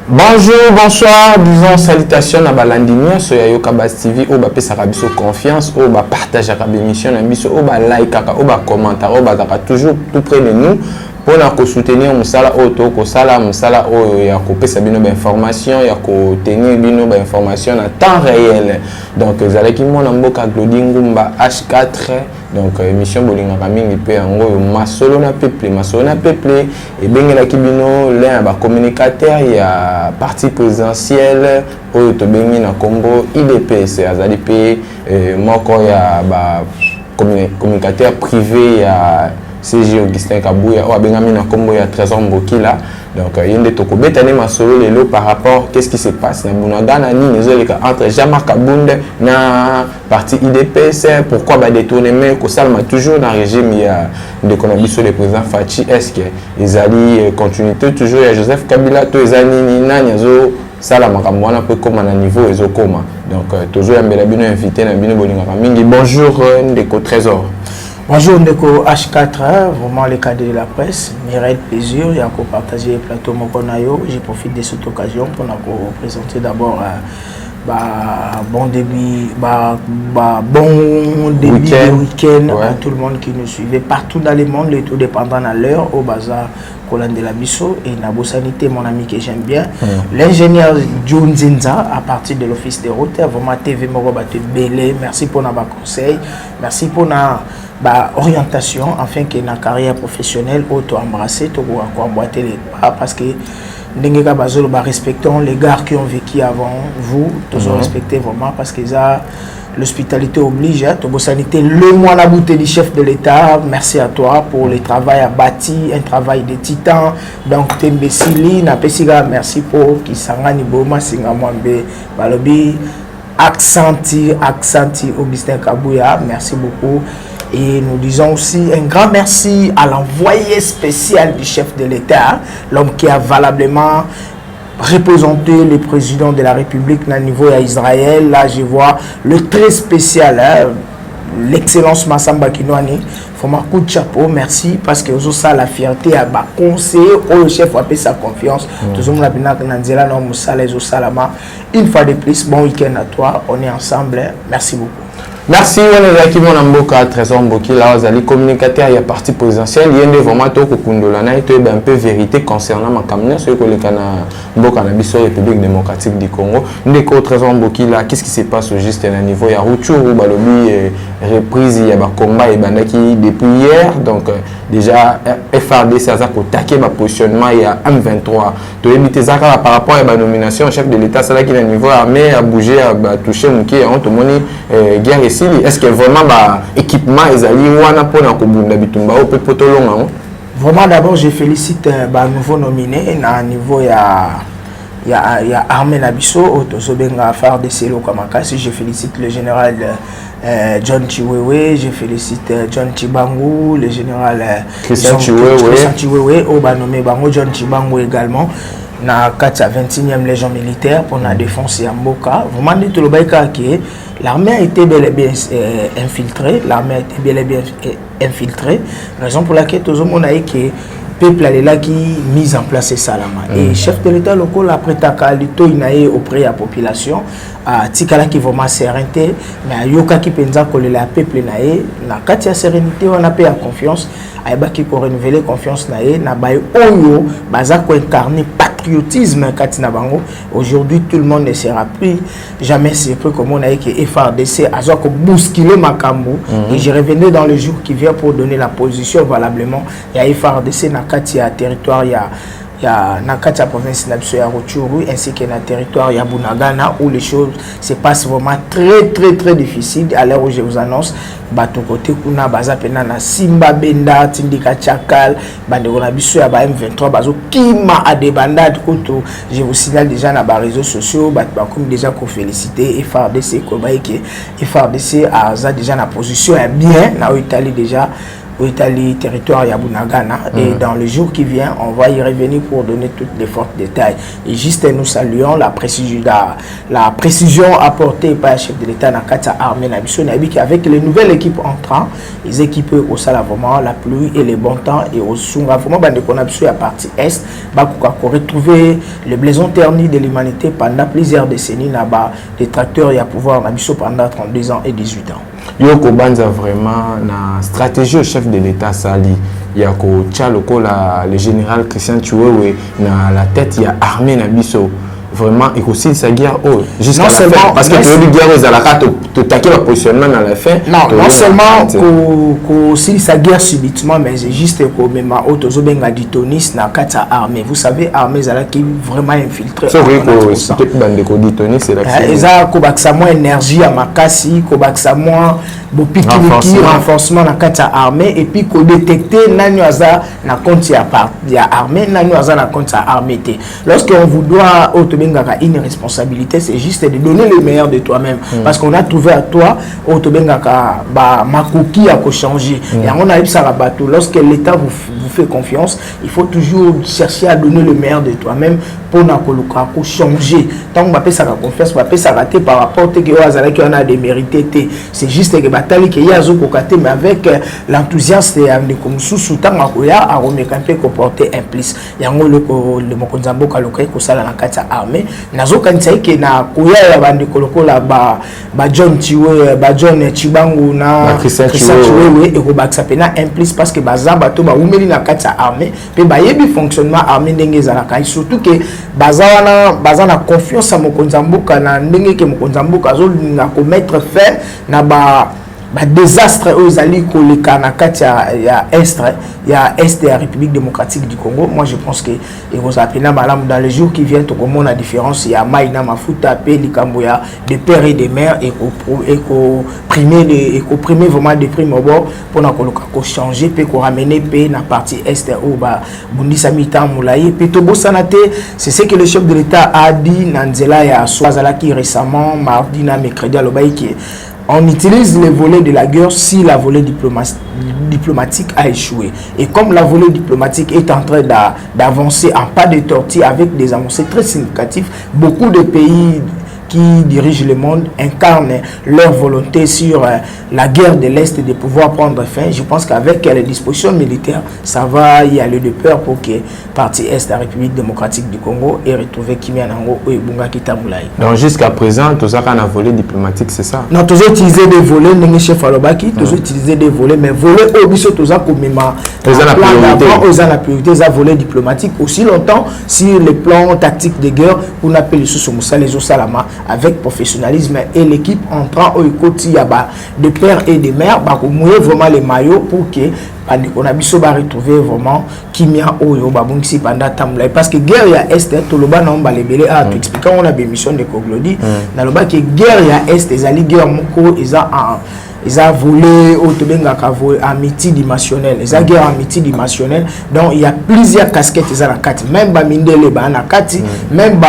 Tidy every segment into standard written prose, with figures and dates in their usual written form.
Bonjour, bonsoir, disons salutations à Balandini, sur Yoka Bas TV, au Bapé Sarabiso confiance, au Bas partage à l'émission, au Bas like, au Bas commentaire, au Bas toujours tout près de nous pour nous soutenir Moussala Auto, Kosala, Moussala O, ya coupé sa bino information, ya ko tenir bino information en temps réel. Donc, vous allez qui mon amboka Glody Ngumba H4. Donc, émission Bolinga Kaming, peut en gros, Masolo na peuple, et bien la kibino, l'un ba communicateur, il y a parti présidentiel, au Tobengi na Combo, IDPS, Azalipe, Moko, il y a ba communicateur privé, il y a CG Augustin Kabouya, ou Abengami na Combo, il y a Trésor Mbokila. Donc, il y a des toko betane masolo les lots par rapport qu'est-ce qui se passe na Bunagana ni entre Jean-Marc Kabunde na parti IDPS. Pourquoi ba détournement que ça m'a toujours dans le régime il y a de connaissances sur le président Fachi. Est-ce que ils allaient continuité toujours il y a Joseph Kabila to ezani ni nanyazo ça la makambo un peu comme à niveau ezokoma. Donc toujours un bel invité na bino bolinga mingi. Bonjour Ndeko Trésor. Bonjour Ndeko H4, vraiment le cadre de la presse, Mireille plaisir, il y a partager le plateau Mokonayo. Je profite de cette occasion pour vous présenter d'abord bon début, bon début de week-end à tout le monde qui nous suivait partout dans le monde, les tout dépendant à l'heure au bazar Colin de la Bisso et Nabo Sanité, mon ami que j'aime bien. L'ingénieur Jun Zinza à partir de l'office des routes, vraiment TV Morobate Belé, merci pour nos conseils, merci pour nos orientation afin que na carrière professionnelle auto embrasser tout pour emboîter les pas parce que respectons les gars qui ont vécu avant vous, tous respectez vraiment parce que ça l'hospitalité oblige, hein, sanité le mois la bouteille du chef de l'État. Merci à toi pour le travail à bâti, un travail de titan. Donc Tembesili, na pesiga merci pour qui sangani boma singamwambe balobi accenti Augustin Kabouya, merci beaucoup. Et nous disons aussi un grand merci à l'envoyé spécial du chef de l'État, l'homme qui a valablement représenté le président de la République à niveau d'Israël. Là, je vois le très spécial, hein, l'excellence Massamba Kinouani. Faut un coup de chapeau, merci, parce que vous avez la fierté à conseiller au chef a fait sa confiance. Une fois de plus, bon week-end à toi, on est ensemble, merci beaucoup. Merci, on est qui mon amboka Trésor Mbokila, vous allez communicateur, il y a parti présidentiel, il y a vraiment tout kundolana et un peu vérité concernant ma campagne sur le Kana Mboka na biso République démocratique du Congo. Ndeko Trésor Mbokila, qu'est-ce qui se passe au juste à niveau il y a Rutshuru balobi reprise il y a ba combat et bandaki depuis hier donc déjà FRDC ça a attaqué ma positionnement il y a M23. To éviter ça par rapport à la nomination chef de l'État ça là qui est niveau armé a bougé a touché Mouki on te moni guerre. Est-ce que vraiment l'équipement est vraiment d'abord je félicite nouveau nominé à niveau il y a Armé Nabiso Otozobenga FARDC Lokamakasi. Je félicite le général John Chiwewe, je félicite John Chibangu, le général Christian Chiwewe au nommé Bango John Chibangu également. Na 21e légion militaire pour la défense à Mboka. Vraiment dit tout le baïka que l'armée a été bel et bien infiltrée, raison pour laquelle tout le monde a dit que peuple est là qui mise en place ces salama et chef de l'État local après ta qualité il auprès de la population à tikala qui vraiment sérénité mais yoka qui penza que le peuple naé na katia sérénité on a paix à confiance aiba qui pour renouveler confiance naé na baye oyo baza ko incarner patriotisme katina bango. Aujourd'hui tout le monde ne sera plus jamais surpris comme on a dit que FARDC a ko bousculer makambo et je reviendrai dans le jour qui vient pour donner la position valablement il y a FARDC na katia territoire il y a Nakata province de Rutshuru ainsi que dans le territoire de Bunagana où les choses se passent vraiment très difficiles. À l'heure où je vous annonce, bato côté kuna baza pena na Simba Benda Tindika Chakal bande na biso ya ba M23 bazo kima a des bandades koto. Je vous signale déjà na ba réseaux sociaux bato comme déjà ko féliciter FARDC ko ba que FARDC a déjà na position bien na Italie déjà au Italie, territoire Yabunagana. Et dans le jour qui vient, on va y revenir pour donner toutes les fortes détails. Et juste nous saluons la précision apportée par le chef de l'État Nakata Armée Nabiso Nabi avec les nouvelles équipes entrant, les équipes au Salavement, la pluie et les bons temps et au Sunga. Vraiment, qu'on a à partie Est, pour retrouver le blason terni de l'humanité pendant plusieurs décennies, des tracteurs et à pouvoir Nabiso pendant 32 ans et 18 ans. Yoko Banza vraiment na stratégie au chef de l'État Sali. Yako Tchaloko le général Christian Tchouewe na la tête ya armée Nabiso. Vraiment, il faut aussi sa guerre jusqu'à la fin. Parce que tu veux dire aux alaka tu taquer le positionnement à la fin. Non seulement que si sa guerre subitement, mais c'est juste que même autozo benga ditonis na kata armée. Vous savez, armée zala qui vraiment infiltré. C'est vrai que peut-être bande de ditonis c'est là. Eza ko baksa moins énergie à makasi, ko baksa moins bopiki renforcement na kata armée et puis ko détecter nani aza na compte ya armée, nani aza na compte ya armée. Lorsque on vous doit une responsabilité, c'est juste de donner le meilleur de toi-même. Parce qu'on a trouvé à toi, ma coquille a changé. Et on a eu ça bateau. Lorsque l'État vous fait confiance, il faut toujours chercher à donner le meilleur de toi-même pour changer. Tant qu'on appelle ça la confiance, on appelle ça rater par rapport à ce qu'on a démérité. C'est juste que bataille qu'il y a mais avec l'enthousiasme et comme sous temps à remettre comporter un plus. Il y a le Mokonzambo Kalokai ko sala na kata armée. Nazo kanisa ke na koya ya bandi kolokola ba John Chiwe, ba John Chibangu na Christian Chiwe et ko baksa pena un plus parce que baza bato ba umeli na kata armée pe ba yebi fonctionnement armée ndenge za na surtout que baza na confiance à Mokonzamboka na ndenge ke Mokonzamboka zo na ko mettre fin na ba désastre aux alliés collègues il y a Est de la République démocratique du Congo. Moi je pense que dans les jours qui viennent comment la différence il y a Maïna Mafuta Pelikamboya de père et de mère et primer vraiment des primes au bord pour changer puis ramener la partie Est au Bundisa Mita Moulaye puis Tobo Sanate. C'est ce que le chef de l'État a dit Nanzela ya Swazalaki récemment mardi na mercredi à l'Obaïki. On utilise les volets de la guerre si la volée diplomatique a échoué. Et comme la volée diplomatique est en train d'avancer en pas de tortue avec des avancées très significatives, beaucoup de pays qui dirigent le monde incarnent leur volonté sur la guerre de l'Est de pouvoir prendre fin. Je pense qu'avec les dispositions militaires, ça va y aller de peur pour que partie Est de la République démocratique du Congo ait retrouvé Kimianango et Bunga Kitamoulaye. Donc jusqu'à présent, tout ça qu'on a volé diplomatique, c'est ça? Non, tous utilisé des volets, nous chef Alobaki, tous utilisé des volets, mais volets au biso tous ça comme la priorité, ça volet diplomatique aussi longtemps sur le plan tactique de guerre, on appelle les sous Moussa les Osalama avec professionnalisme et l'équipe entrant au côté de père et de mère, pour mouiller vraiment les maillots pour que on a biso ba retrouver vraiment kimia oyo babungisi pendant tamla parce que guerre ya Est to loba na omba lebele a to expliquer on a des missions de Koglodi na loba que guerre ya Est ezali guerre moko ils ont volé au Tobenga amitié dimensionnelle. Ils ont guerre amitié dimensionnelle. Donc il y a plusieurs casquettes ils ont la carte. Même Bamindele na kati, même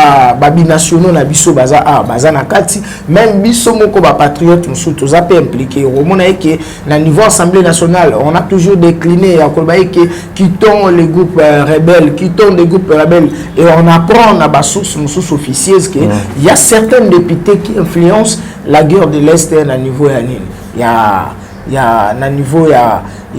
binationaux na biso baza na kati, même biso moko ba patriote musu tous a peu impliqué. Au moment que na niveau Assemblée nationale, on a toujours décliné à Kolbaï que quittons les groupes rebelles, quittons les groupes rebelles et on apprend na ba source officieuse que il y a certains députés qui influencent la guerre de l'Est à niveau yanine. Il y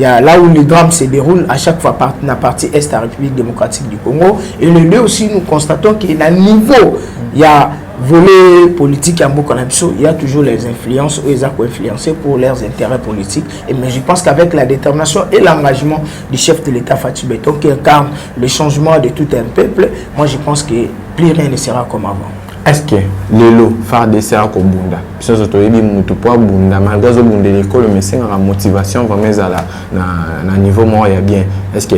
a là où le drame se déroule à chaque fois dans la partie Est de la République démocratique du Congo. Et le lieu aussi, nous constatons qu'il y a un niveau, il y a volet politique à Mokonabso, il y a toujours les influences, ils ont influencé pour leurs intérêts politiques. Mais je pense qu'avec la détermination et l'engagement du chef de l'État Fatou Beton qui incarne le changement de tout un peuple, moi je pense que plus rien ne sera comme avant. Est-ce que lelo faire des séances comme bunda parce que toi ebi mutu po bunda malgré bunda l'école mais c'est la motivation vraiment na niveau moi ya bien est-ce que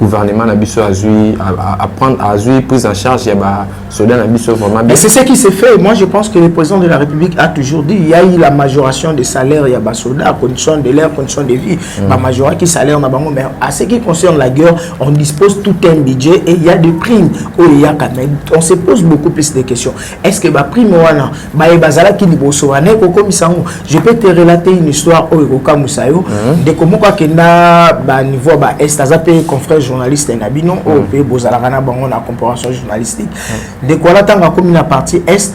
gouvernement na biso à prendre à prise en charge ya ba soldats na biso vraiment bien. Et c'est ce qui s'est fait. Moi je pense que le président de la République a toujours dit il y a eu la majoration des salaires ya ba soldats, conditions de l'air, conditions de vie, ba majoration qui salaire na bango, mais à ce qui concerne la guerre, on dispose tout un budget et il y a des primes. On se pose beaucoup plus de questions. Est-ce que ba prime wana ba bazala ki liboso wana ko misango? Je peux te relater une histoire au Ekoka Musayo de comment quoi que na ba niveau ba estazape confrère journaliste Nabino au pays Bozalagana bango na comparaison journalistique de quoi là tant comme la partie est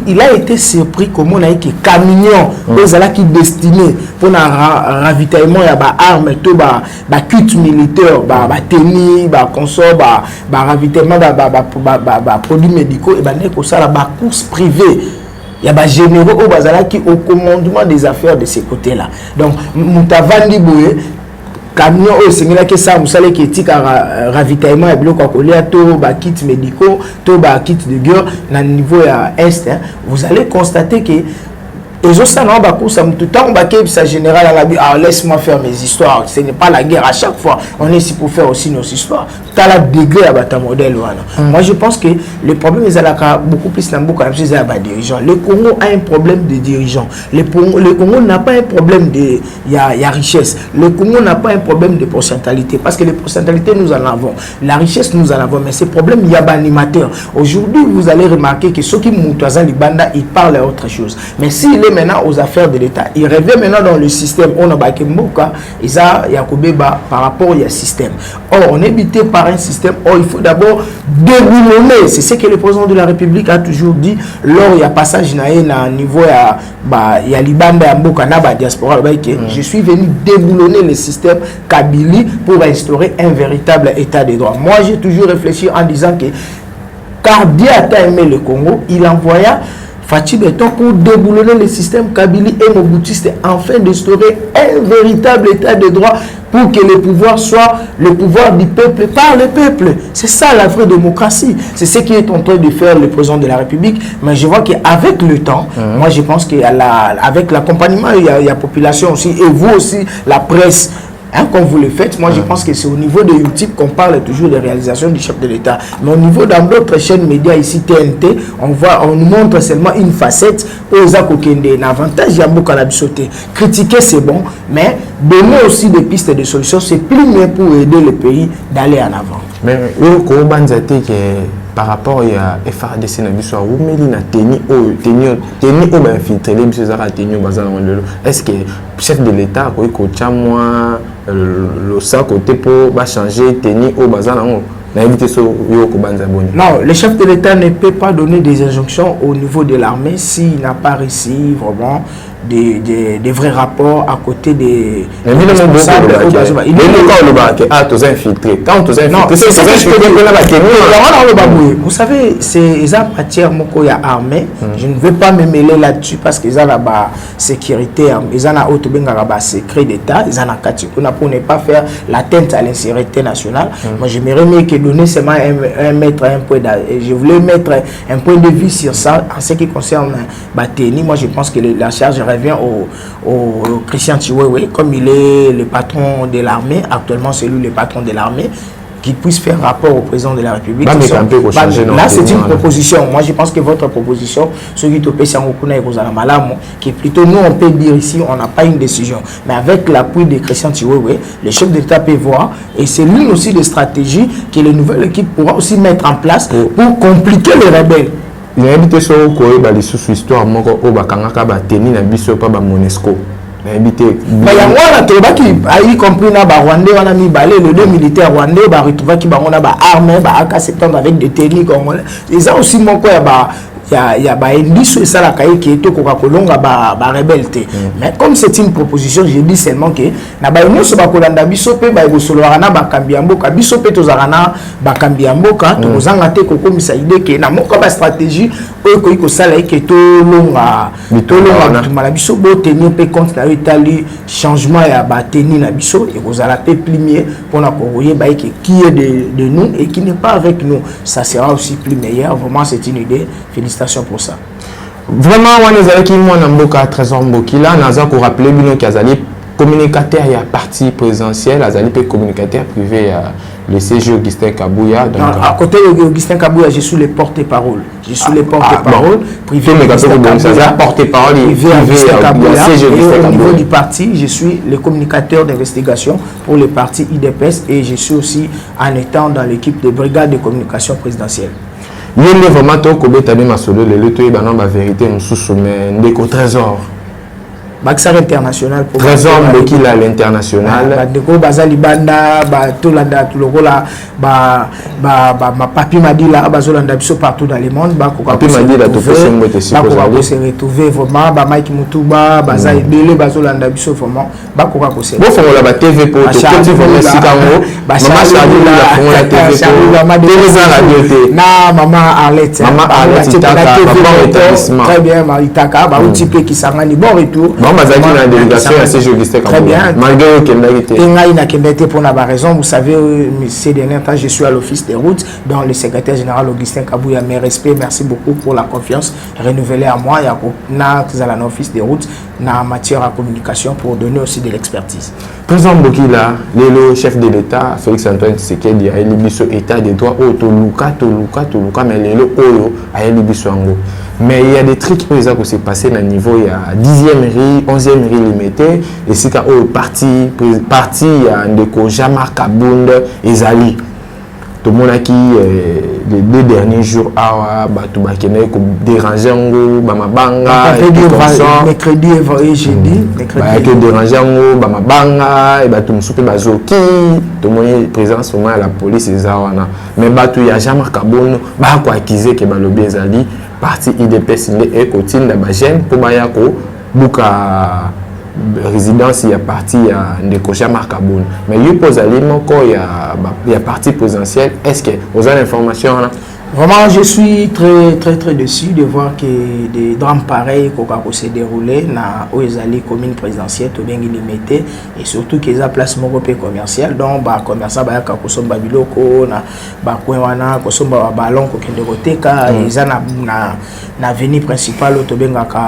il a été surpris comment on a été camion Bozala qui destiné pour un ravitaillement ya ba armes tout ba kit militaire ba tenue ba consort ba ravitaillement ba produits médicaux et ba neko ça la ba course privée. Il y a des généraux qui au commandement des affaires de ces côtés-là. Donc, Moutavandi Boué, camion au Sénégal qui ça, vous savez qui est ravitaillement et bloc à coller, tout bas kit médicaux, tout bas kit de guerre, dans le niveau est, vous allez constater que les autres, ça tout le temps, ça général à la laisse-moi faire mes histoires. Ce n'est pas la guerre à chaque fois. On est ici pour faire aussi nos histoires. Tu as la degré à ta modèle. Moi, je pense que le problème est beaucoup plus dans beaucoup de dirigeants. Le Congo a un problème de dirigeants. Le Congo n'a pas un problème de richesse. Le Congo n'a pas un problème de pourcentualité. Parce que les pourcentualités, nous en avons. La richesse, nous en avons. Mais ce problème, il y a un animateur. Aujourd'hui, vous allez remarquer que ceux qui montent à Libanda, ils parlent à autre chose. Mais s'il est maintenant aux affaires de l'État, il revient maintenant dans le système. On a Bakemboka, Isa Yakobeba par rapport au système. Or, on est habité par un système. Or, il faut d'abord déboulonner. C'est ce que le président de la République a toujours dit lors il y a passage à niveau il y a Libanda Mboka na diaspora. Je suis venu déboulonner le système Kabylie pour instaurer un véritable état de droit. Moi, j'ai toujours réfléchi en disant que car Dieu a aimé le Congo, il envoya Fachi Beton pour déboulonner le système Kabylie et Mobutuiste afin d'instaurer un véritable état de droit pour que le pouvoir soit le pouvoir du peuple par le peuple. C'est ça la vraie démocratie. C'est ce qui est en train de faire le président de la République. Mais je vois qu'avec le temps, moi je pense qu'avec l'accompagnement, il y a la population aussi et vous aussi, la presse. Comme vous le faites, moi je pense que c'est au niveau de YouTube qu'on parle toujours des réalisations du chef de l'État. Mais au niveau dans d'autres chaînes médias ici, TNT, on nous montre seulement une facette. L'avantage, il y a beaucoup à sauter. Critiquer, c'est bon, mais donner aussi des pistes de solutions, c'est plus mieux pour aider le pays d'aller en avant. Mais par rapport à FRDC na biso ou melina teni o infiltré les biso za teni bazana lelo est-ce que chef de l'état ko chamwa le ça côté pour ba changer teni o bazana na éviter so yo ko banza boni. Non, le chef de l'état ne peut pas donner des injonctions au niveau de l'armée s'il n'a pas réussi vraiment des vrais rapports à côté des responsables. Vous savez, c'est en matière mokoya armée. Je ne veux pas me mêler là-dessus parce qu'ils ont la sécurité, ils ont la secret d'État, ils ont la pour ne pas faire l'atteinte à l'insécurité nationale. Moi, j'aimerais mieux que donner seulement je voulais mettre un point de vue sur ça en ce qui concerne Bateni. Moi, je pense que la charge revient au Christian Chiwewe, comme il est le patron de l'armée, actuellement c'est lui le patron de l'armée, qui puisse faire rapport au président de la République. Là, c'est une proposition. Moi, je pense que votre proposition, ce qui qui est plutôt, nous, on peut dire ici, on n'a pas une décision. Mais avec l'appui de Christian Chiwewe, le chef d'État peut voir, et c'est l'une aussi des stratégies que les nouvelles équipes pourront aussi mettre en place pour compliquer les rebelles. Il y a invité sur le sous-histoire moko o bakangaka ba teni na biso pa ba Monesco. Il a invité ba ya wana to ba ki a compris na ba Rwandais wana mi balé le deux militaires rwandais ba retrouver ki ba ngona ba armée ba AK-70 avec des tenues congolais. Ils ont aussi moko ya ba il y a indice et ça la caille qui est au Coca-Cola ba rebelle. Mais comme c'est une proposition, je dis seulement que na ba no so ba kolanda biso pe ba solo rana ba kambiambo ka biso pe to zarana ba kambiambo ka to zanga te ko komisa idée que na moko ba stratégie o ko iko sala ke to longa to mala biso bo tenir pe compte na Italie changement ya ba tenir na biso et vous allez pe plier pour na ko voyer ba qui est de nous et qui n'est pas avec nous, ça sera aussi plus meilleur. Vraiment c'est une idée. Félicitations pour ça. Vraiment, on est qui moi n'amboka trésor mbokila naza ko rappeler bino ki azali communicateur ya parti présidentiel azali pe communicateur privé le CG Augustin Kabouya. Donc, à côté d'Augustin Kabouya, je suis le porte-parole. Je suis le porte-parole privé. Porte-parole privé Augustin Kabouya. Et au niveau du parti, je suis le communicateur d'investigation pour le parti IDPS et je suis aussi en étant dans l'équipe de brigade de communication présidentielle. Il y a vraiment tout la vérité, mais Ndeko Trésor. Baxar international pour Trésor Mbokila à l'international. Ndeko Bazali Banda, Tolanda, Tulogola, Papi Madila, Bazolanda Biso partout dans le monde. Papi Madila, tout se retrouver vraiment, Mike Mutuba, Bazali Bele, Bazolanda Biso vraiment, Bakura Kose. Bon, on la TV pour te continuer vraiment Sikamo. Maman Arlette. Maman Arlette, très bien, Maritaka, Baoutipe qui s'en bon retour. La délégation à CG Augustin Kabouya. Très bien. Malgré que pour la raison, vous savez, ces derniers temps, je suis à l'office des routes, dont le secrétaire général Augustin Kabouya, mes respects, merci beaucoup pour la confiance renouvelée à moi. Il y a l'office des routes, en matière de communication, pour donner aussi de l'expertise. Président Bokila, le chef de l'État, Félix Antoine Tshisekedi, a élu état des droits au Toluka, mais le Oyo a élu Ango. Mais il y a des trucs qui s'est passé à niveau, il y a 10e riz, 11e riz limité, et c'est qu'au parti, il y a Ndeko Jamar Kabound et Zali. Tout le monde a qui les 2 derniers jours a dérangé Ngo, Bamabanga, mercredi et jeudi, dérangé Ngo, Bamabanga, et tout le monde Bazoki, tout le monde présence au moins la police et Zawana. Mais il y a Jamar Kabound, qui a accusé que le Zali. Parti IDPS et Kotine de Bagène pour Bayako, Bouka résidence, il y a parti de Kocha Markaboun. Mais il pose à l'île, il y a parti présidentiel. Est-ce que vous avez l'information là? Vraiment, je suis très déçu de voir que des drames pareils s'est déroulé dans les communes présidentielles, tout bien limité, et surtout qu'ils ont place commercial. Donc, commerçant, ils ont babiloko, bakouana, ballon, ils ont na avenue principale,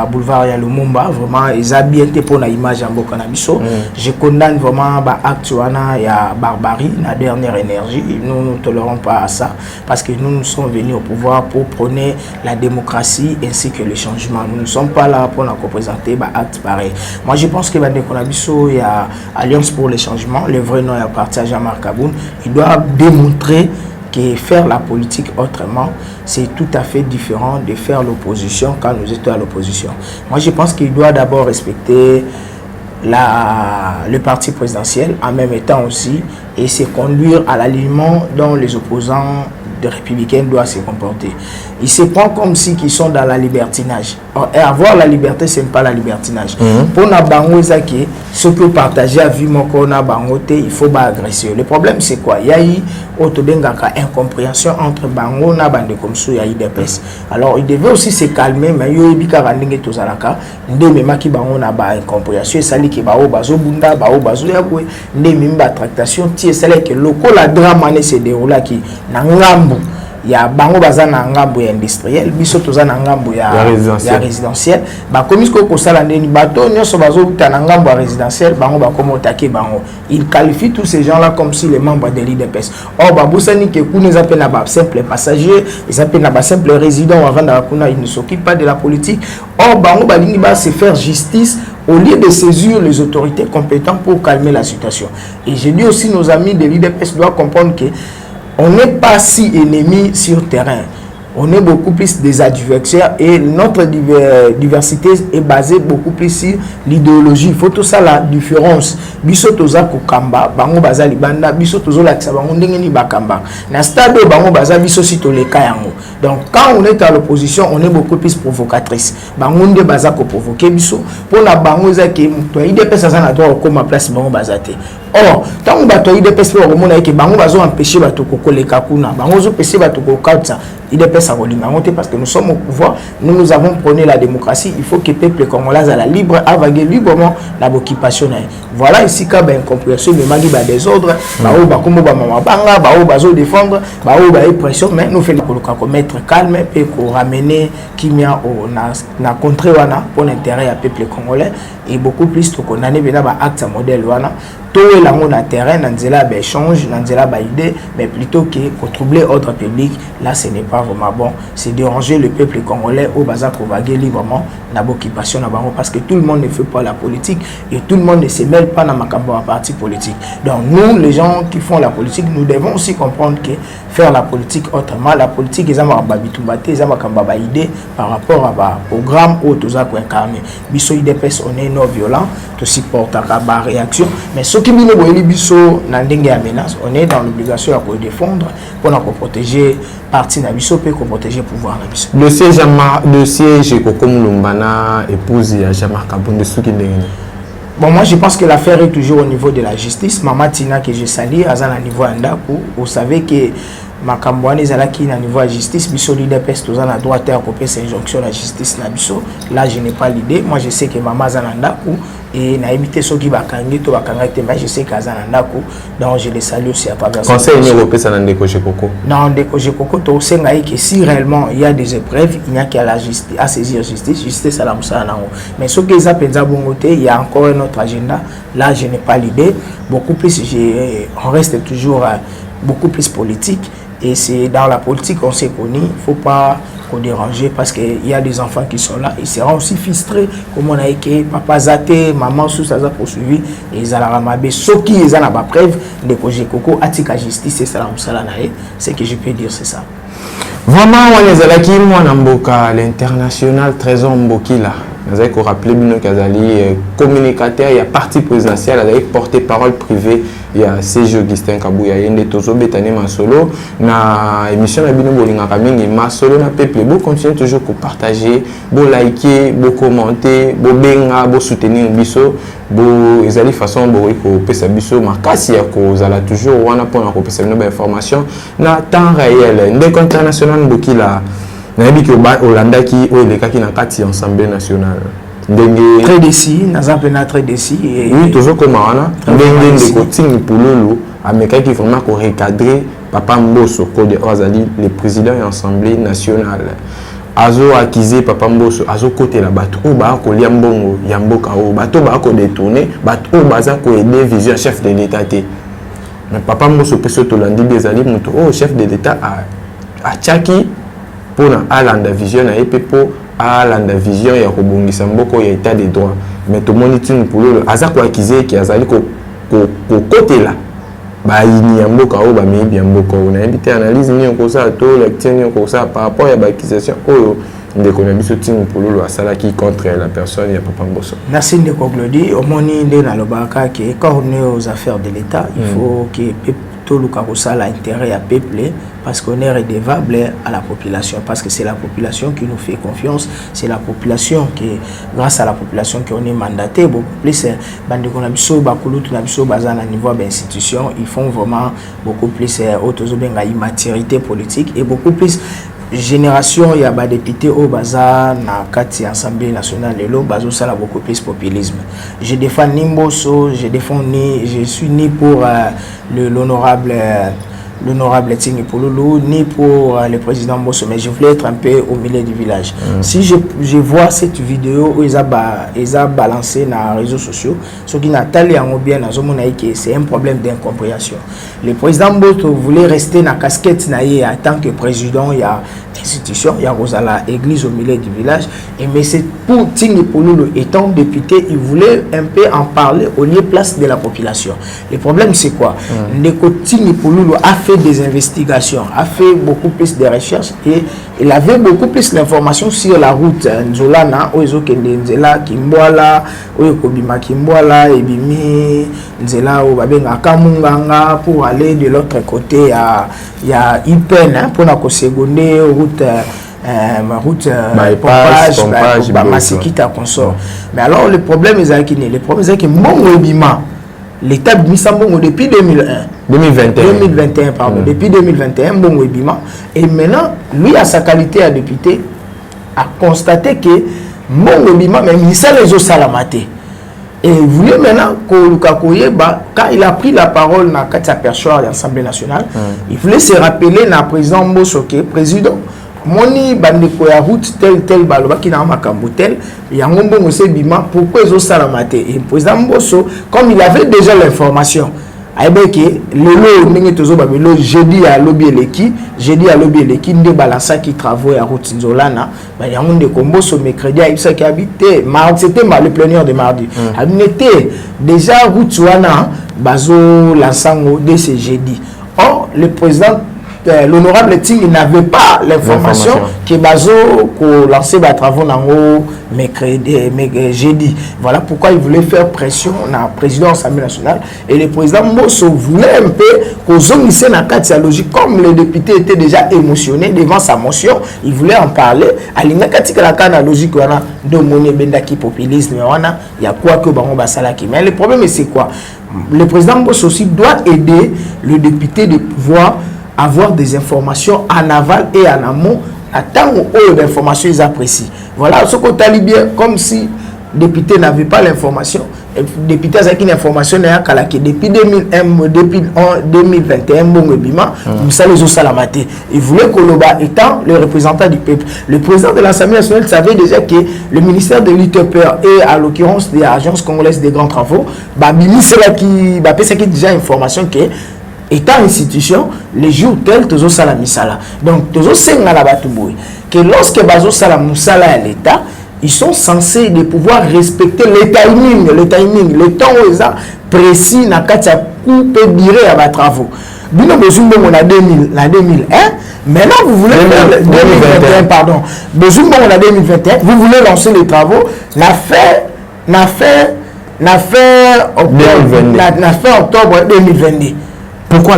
boulevard Lumumba. Vraiment, ils ont bien été pour l'image en Bokanabiso. Je condamne vraiment l'acte de barbarie, la dernière énergie. Nous ne tolérons pas ça parce que nous sommes venus au pouvoir pour prôner la démocratie ainsi que le changement. Nous ne sommes pas là pour nous représenter des actes pareils. Moi, je pense que il y a Alliance pour le changement, le vrai nom est parti à Jamar Kaboun. Il doit démontrer que faire la politique autrement, c'est tout à fait différent de faire l'opposition quand nous étions à l'opposition. Moi, je pense qu'il doit d'abord respecter le parti présidentiel en même temps aussi et se conduire à l'alignement dont les opposants de républicains doivent se comporter. Ils se prennent comme si ils sont dans la libertinage. Et avoir la liberté, ce n'est pas la libertinage. Pour nous, ce que partager à vie, il faut pas agresser. Le problème, c'est quoi? Il y a eu une incompréhension entre Bango et Bande comme ça, il y a eu des pèses. Alors, il devait aussi se calmer, mais il y a eu des incompréhension. C'est que Bao Bazo Bunda, Bao Bazo Yabwe, Ndemimba tractation, c'est que le drame se déroule qui il y a bango bazana ngambo ya industriel biso tozana ngambo ya résidentiel ba komisko ko sala ndeni bato nyoso bazo utana ngambo ya résidentiel bango ba komo taquer bango il qualifie tous ces gens là comme si les membres de l'IDPS. Or ba busani ke kuna za pena ba simple passager, ils appellent na ba simple résident avant da kuna, ils ne s'occupent pas de la politique. Or bango ba lingi ba se faire justice au lieu de saisir les autorités compétentes pour calmer la situation. Et je dis aussi nos amis de l'IDPS doivent comprendre que on n'est pas si ennemis sur terrain. On est beaucoup plus des adversaires et notre diversité est basée beaucoup plus sur l'idéologie. Il faut tout ça la différence. Biso toza kokamba, bango baza libanda, biso tozo lakisa bango ndenge ni bakamba. Na stade bango baza biso si to leka yango. Donc quand on est à l'opposition, on est beaucoup plus provocatrice. Bango nde baza ko provoquer biso pour na bango za ke to IDPS ça na droit comme place bango bazate. Or, tant que bato IDPS pour remonter que bango bazo empêcher bato kokoleka kuna, bango zo empêcher bato kokauta. IDPS a monter parce que nous sommes au pouvoir, nous avons prôné la démocratie. Il faut que le peuple congolais soit libre, avaguer librement la occupation. Voilà ici qu'il y a une incompréhension, mais il y a des ordres, il défendre, pression, mais nous faisons mettre calme et pour ramener Kimia na contre pour l'intérêt du peuple congolais et beaucoup plus to condamner bena ba acte modèle wana to elango na terrain na nzela ba échange na nzela ba idée mais plutôt que troubler ordre public là ce n'est pas vraiment bon, c'est déranger le peuple congolais au bazar ko vaguer librement na occupation na bango parce que tout le monde ne fait pas la politique et tout le monde ne se mêle pas dans makambo à parti politique. Donc nous les gens qui font la politique, nous devons aussi comprendre que faire la politique autrement, la politique ils ont babitumbate, ils ont makamba ba idée par rapport à ba programme ou tout ça ko incarner. Biso IDPS on est non violent, to supporter ba réaction, mais ceux qui bino boyeli biso na ndenge ya menace, on est dans l'obligation à défendre pour nous protéger parti na biso pe ko protéger pouvoir na biso. Le siège Kokom Lumbana épouse ya Jean-Marc Kabonde soki ndenge. Bon, moi je pense que l'affaire est toujours au niveau de la justice. Maman Tina que je salue à un niveau andako, vous savez que Makambouane Zalaki na niveau de justice, biso l'IDPS tous en droit à copier ces injonctions la justice na biso. Là je n'ai pas l'idée. Moi je sais que maman Zanandaku et na évité ceux qui bakangi to bakangate, mais je sais qu'Azanandaku, donc je les salue aussi à travers ça. Conseil européen ça n'ande Koje Koko. Non, de Koje Koko to sengai que si réellement il y a des épreuves, il n'y a qu'à la justice à saisir justice à la moussa nango. Mais ce que ça pensa bongoté, il y a encore un autre agenda. Là je n'ai pas l'idée. Beaucoup plus on reste toujours beaucoup plus politique. Et c'est dans la politique qu'on s'est connu, il ne faut pas qu'on dérange parce qu'il y a des enfants qui sont là, ils seront aussi frustrés comme on a été, papa Zate, maman sous ça poursuivi, et ils allaient ramaber. Ceux qui ont la preuve de Koje Koko, Atika Justice, c'est ça, ce que je peux dire, c'est ça. Vraiment, on est allé à l'international Trésor Mbokila. Nous avons rappelé que communicateur, il y a parti présidentiel, il y a porte-parole privé, il y a C.J. Augustin Kabouya, il y a des tozo bétané masolo. Na émission na bino bolinga kamingi masolo na peuple. Vous continuez toujours à partager, vous liker, vous commenter, vous benga, vous soutenir biso, vous ezali façon vous ko pesa biso makasi ya ko zala toujours wana pona ko pesa bino information na temps réel. Ndeko international Mbokila. Nabi ki Olanda ki oleka ki na kati Assemblée nationale. Ndenge très décis, naza pena très décis et oui toujours comme wana ndenge ndeko tingi pululu ameka ki vraiment ko recadrer papa Mbosso Code Ozali le président de l'Assemblée nationale. Azo accusé papa Mbosso azo côté la bato o ba ko lia mbongo ya mboka o bato ba ko détourner bato o baza ko aider vision chef de l'état té. Mais papa Mbosso peso to landi bezali muto o chef de l'état a tchaki pour la vision na epepo à la vision ya kobongisa mboko ya état de droit mais to moniting pour le aza ko accuser ki azali ko côté là ba ini ya mboka o ba mebi ya mboka o na ebité analyse ni ko ça to lecture ni ko ça par rapport à ba accusation oyo ndeko na biso ting pour le asala qui contre la personne ya papa Mbosso. Merci ndeko Glody au moni nde na lobaka que quand on est aux affaires de l'état il faut que tout le carrossel a intérêt à peupler parce qu'on est redevable à la population, parce que c'est la population qui nous fait confiance, c'est la population qui, grâce à la population qu'on est mandaté, beaucoup plus, niveau d'institution, ils font vraiment beaucoup plus immaturité politique et beaucoup plus génération il y a des députés au bazar na kati Assemblée nationale et l'eau bazo ça beaucoup plus populisme. Je défends ni Mbosso, je suis ni pour l'honorable Tingi Pouloulou ni pour le président Mbosso, mais je voulais être un peu au milieu du village. Si je vois cette vidéo où ils ont balancé dans les réseaux sociaux, ce qui n'a pas bien c'est un problème d'incompréhension. Le président Mbosso voulait rester dans la casquette en tant que président, il y a institution, il y a Rosala église au milieu du village, mais c'est pour Tingi Pouloulou étant député, il voulait un peu en parler au lieu place de la population. Le problème c'est quoi? Ndeko Tingi Pouloulou a fait des investigations, a fait beaucoup plus de recherches et il avait beaucoup plus d'informations sur la route Nzolana, Oezo Kende Nzela, Kimboala, Oyekobima Kimboala, Ebimi Nzela, Obabenga Kamunganga pour aller de l'autre côté il y a Ipen pour la seconde route pompage, Masikita consort. Mais alors le problème est que mon Ebima l'État de Missambongo depuis 2021 pardon, depuis 2021 Bongo Ebima, et maintenant lui à sa qualité à député a constaté que Bongo Ebima même il s'est les salamate et il voulait maintenant quand il a pris la parole dans sa perchoir de l'Assemblée nationale, il voulait se rappeler na président Mbosso que président moni bandeko ya route tel balobaki na makambo tel yango mbongo se bima pourquoi ils ont salamate et président Mbosso comme il avait déjà l'information aibeke lelo ndenge tozo babelo jeudi à lobby eleki nde balança qui travaux à route Nzolana ba yango ndeko Mbosso mercredi a ibisa ki habité mardi c'était le plénière de mardi habité déjà route wana bazo lançango de ce jeudi. Or le président l'honorable Ting n'avait pas l'information que Bazo lancé des travaux dans jeudi. Voilà pourquoi il voulait faire pression à la présidence de l'Assemblée nationale. Et le président Mbosso voulait un peu qu'aux hommes ici dans la logique, comme le député était déjà émotionné devant sa motion, il voulait en parler. À la logique, de monnaie bendaki populisme, il y a quoi que Baron Basalaki. Mais le problème c'est quoi? Le président Mbosso aussi doit aider le député de pouvoir avoir des informations en aval et en amont, à tant où l'information ils apprécient. Voilà ce qu'on t'a dit bien, comme si le député n'avait pas l'information. Le député a une information depuis 2021, il voulait que l'Oba étant le représentant du peuple. Le président de l'Assemblée nationale savait déjà que le ministère de l'UTPR et à l'occurrence de l'Agence congolaise des grands travaux, c'est là qui a déjà information que étant institution, les jours tels, toujours ça la misala. Donc, toujours c'est la batouboui. Que lorsque bazo sala musala à l'État, ils sont censés de pouvoir respecter le timing, le temps où ils ont précis na katia coupe biré à vos travaux. Bino besoin on a 2001. Maintenant vous voulez 2021 pardon. Besoin on a 2021. Vous voulez lancer les travaux. N'a fait octobre 2022. Pourquoi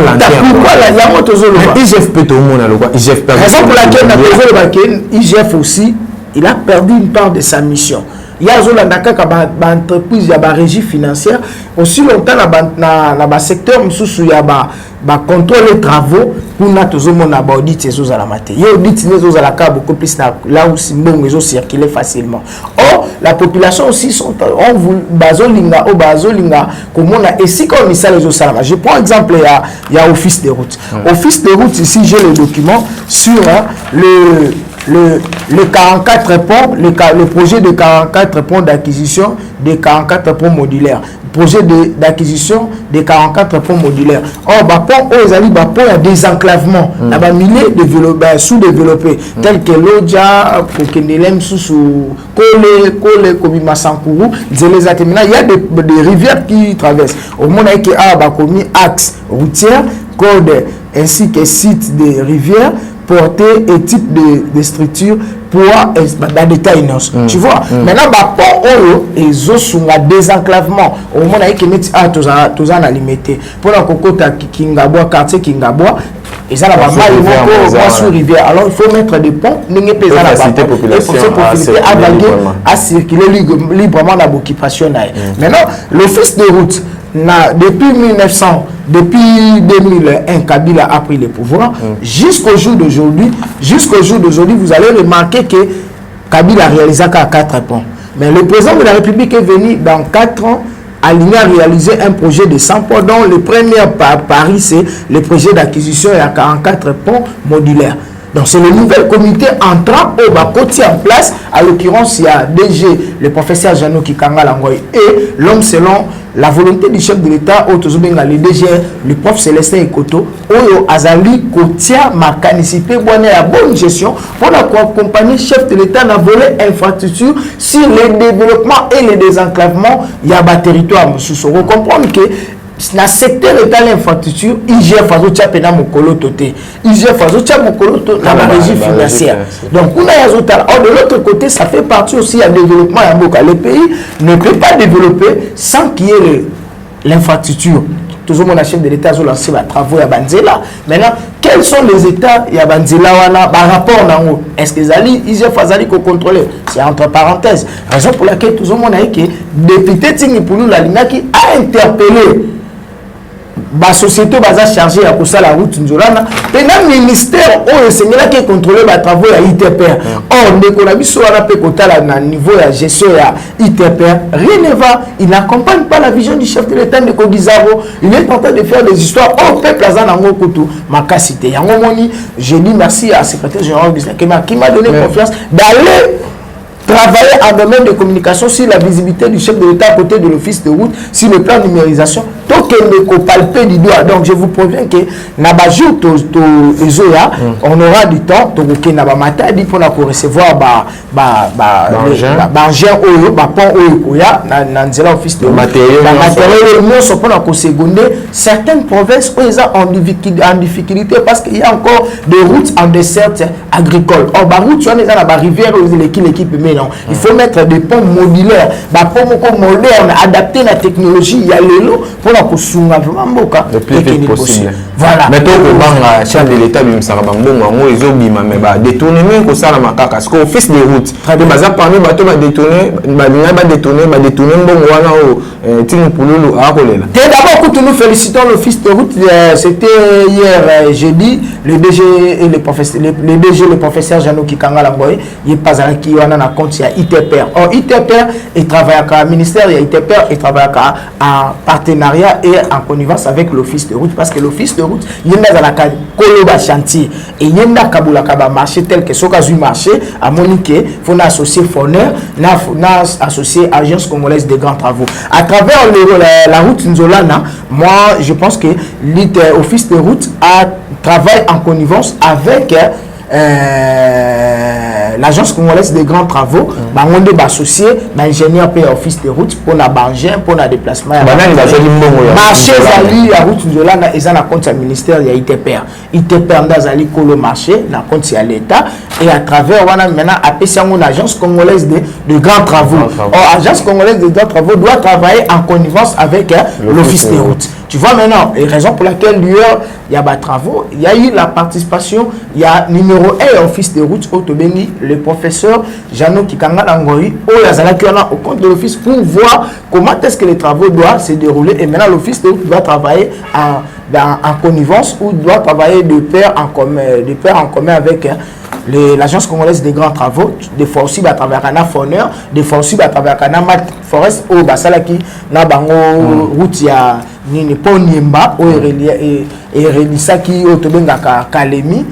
IGF peut tout le monde IGF perd. Raison pour laquelle IGF aussi, il a perdu une part de sa mission. Il y a une entreprise, il y a une régie financière. Aussi longtemps, dans le secteur, il y a contrôle des travaux pour nous audit ces à la matière. Il y a audit beaucoup plus là où ils circuler facilement. Or, la population aussi sont on vous bazolinga au bazolinga comme on a ici comme ça les salama. Je prends exemple il y a office de route. Office de route ici j'ai le document sur le 44 ponts, le projet de 44 ponts d'acquisition des 44 ponts modulaires. Projet d'acquisition des 44 ponts modulaires. Or, pont aux ali pont il y a des enclavements. Il y a milliers de sous-développés tels que l'Odja, Kokendelem, sous Kole, Kobima Sankourou, Zélézatemina. Il y a des rivières qui traversent. Au monde il y a commis axe routière, code ainsi que site des rivières, portée et type de structure pour dans détail tu vois maintenant pont ils ont un désenclavement au moment où tous en limité pour la kokota Kingaboa quartier Kingaboa et ça là sur rivière alors il faut mettre des ponts n'ingé pesa la population à circuler librement dans l'occupation maintenant l'office de route depuis 2001, Kabila a pris le pouvoir. Jusqu'au jour d'aujourd'hui, vous allez remarquer que Kabila a réalisé qu'à 4 ponts. Mais le président de la République est venu dans 4 ans à réaliser un projet de 100 ponts, dont le premier par Paris, c'est le projet d'acquisition à 44 ponts modulaires. Donc c'est le nouvel comité entrant au Bakoti en place. À l'occurrence, il y a DG, le professeur Jeannot Kikanga Langoy, et l'homme selon la volonté du chef de l'État, le DG, le prof Célestin Ekoto, Oyo Azali Kotia Makanisipé, la bonne gestion pour accompagner le chef de l'État dans le volet infrastructure sur le développement et le désenclavement. Il y a un territoire. Vous comprenez que dans le secteur de l'infrastructure, IGF a pena mokolo toté. IGF a mokolo toté dans la régie financière. Donc, on a de l'autre côté, ça fait partie aussi du développement. Le pays ne peut pas développer sans qu'il y ait l'infrastructure. Toujours mon chef de l'État a lancé des travaux à Banzela. Maintenant, quels sont les États à Banzela par rapport à eux? Est-ce que IGF a contrôler? C'est entre parenthèses. Raison pour laquelle tout le monde a dit que le député Tingipulu Lalina qui a interpellé la société va charger à ça la route Nzolana. Pendant le ministère, on enseignera qui contrôler les travaux à ITPR. Or, on a vu sur la niveau de gestion à ITPR. Rien ne va. Il n'accompagne pas la vision du chef de l'État de Kodizaro. Il est en train de faire des histoires. Au peuple, ma cité. Je dis merci à secrétaire général qui m'a donné confiance d'aller travailler en domaine de communication sur la visibilité du chef de l'État à côté de l'office de route, sur le plan de numérisation, tant qu'elle ne palpe du doigt. Donc je vous préviens que on aura du temps pour recevoir certaines provinces en difficulté parce qu'il y a encore des routes en dessert agricole. Or, route, on est dans la rivière où l'équipe met. Il faut mettre des ponts modulaires, des ponts modernes, adapter la technologie. Il y a le lot pour la construire le plus vite possible. Voilà. Mais toi, le chef de l'État, ils ont détourné parce qu'au fils des routes, d'abord, nous félicitons l'office de route. C'était hier jeudi, le DG et le professeur Jeannot Kikanga Lamboy, il pas qui en a compte il y a ITPR. Or ITPR il travaille avec le ministère, il y a ITPR il travaille en partenariat et en connivence avec l'office de route parce que l'office de route il y a dans la Koloba chantier et il y a Kabula Kaba marché tel que Sokazu marché à Monique, faut associer Foner, n'a associé Agence congolaise des grands travaux. À travers la route Nzolana, moi je pense que l'office de route travaille en connivence avec l'agence congolaise des grands travaux, on est associé l'ingénieur et office de route pour la bangin, pour le déplacement. Marché Zali, la route de là, ils ont un compte à ministère, il y a ITPR. ITPR Zali Kolo marché, la compte à l'État. Et à travers, on a maintenant appelé ça une agence congolaise de grands travaux. Or, l'agence congolaise de grands travaux doit travailler en connivence avec l'office de route. Tu vois maintenant, les raisons pour lesquelles il y a des travaux, il y a eu la participation, il y a numéro 1 office de route, le professeur Jeannot Kikanga Langoy, au compte de l'office pour voir comment est-ce que les travaux doivent se dérouler. Et maintenant, l'office de route doit travailler en connivence ou doit travailler de pair en commun avec l'agence congolaise des grands travaux. Des fois aussi à travers un Foner, des fois aussi à travers un Mat Forest au Basalaki na bango route ya ni Ponyemba au Erelisaki au Tobenga Kalemi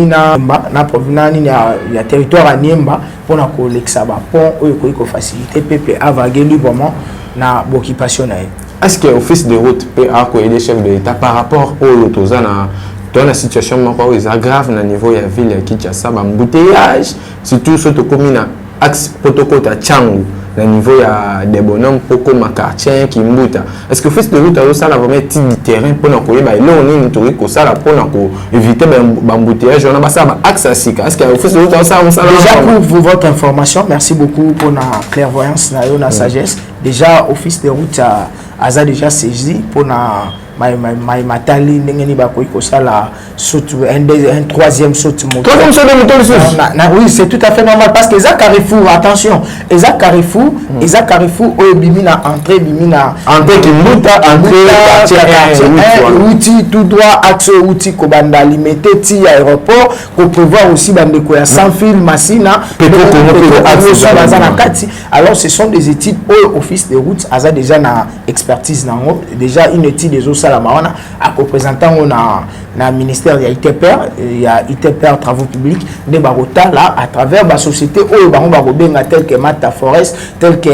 na provenant ya territoire à Niemba pour na collecter ba pont ko faciliter PP avaguer librement na occupation na. Est-ce que l'office de route peut accueillir les chefs de l'État par rapport au Lotozana dans la situation où ils aggravent le niveau de la ville de Kinshasa, l'embouteillage, surtout sur le commune axe protocole à Tchangou, le niveau des bonhommes pour comme quartier qui mbouta. Est-ce que l'office de route a ça la vraiment petit terrain pour nous courir là on est tout que ça la pour nous éviter l'embouteillage on a pas ça axe à sika. Est-ce que l'office de route a ça déjà pour votre information, merci beaucoup pour la clairvoyance la sagesse. Déjà office de route a déjà saisi pour la matali ndengeni bakoyi kosala surtout un troisième saut moto. Oui, c'est tout à fait normal parce que ça Carrefour, attention, ça Carrefour au bimina entrée bimina entrée qui muta entrée outil tout droit axe outil kobanda limité ti aéroport pour prévoir aussi bande ko ya sans fil masina alors ce sont des études au office de route asa déjà na expertise nango déjà une étude des la maona à représentant na ministère de l'ITPR, il y a ITPR travaux publics de Barota là à travers la société où baron barobenga tel que Mata Forest, tel que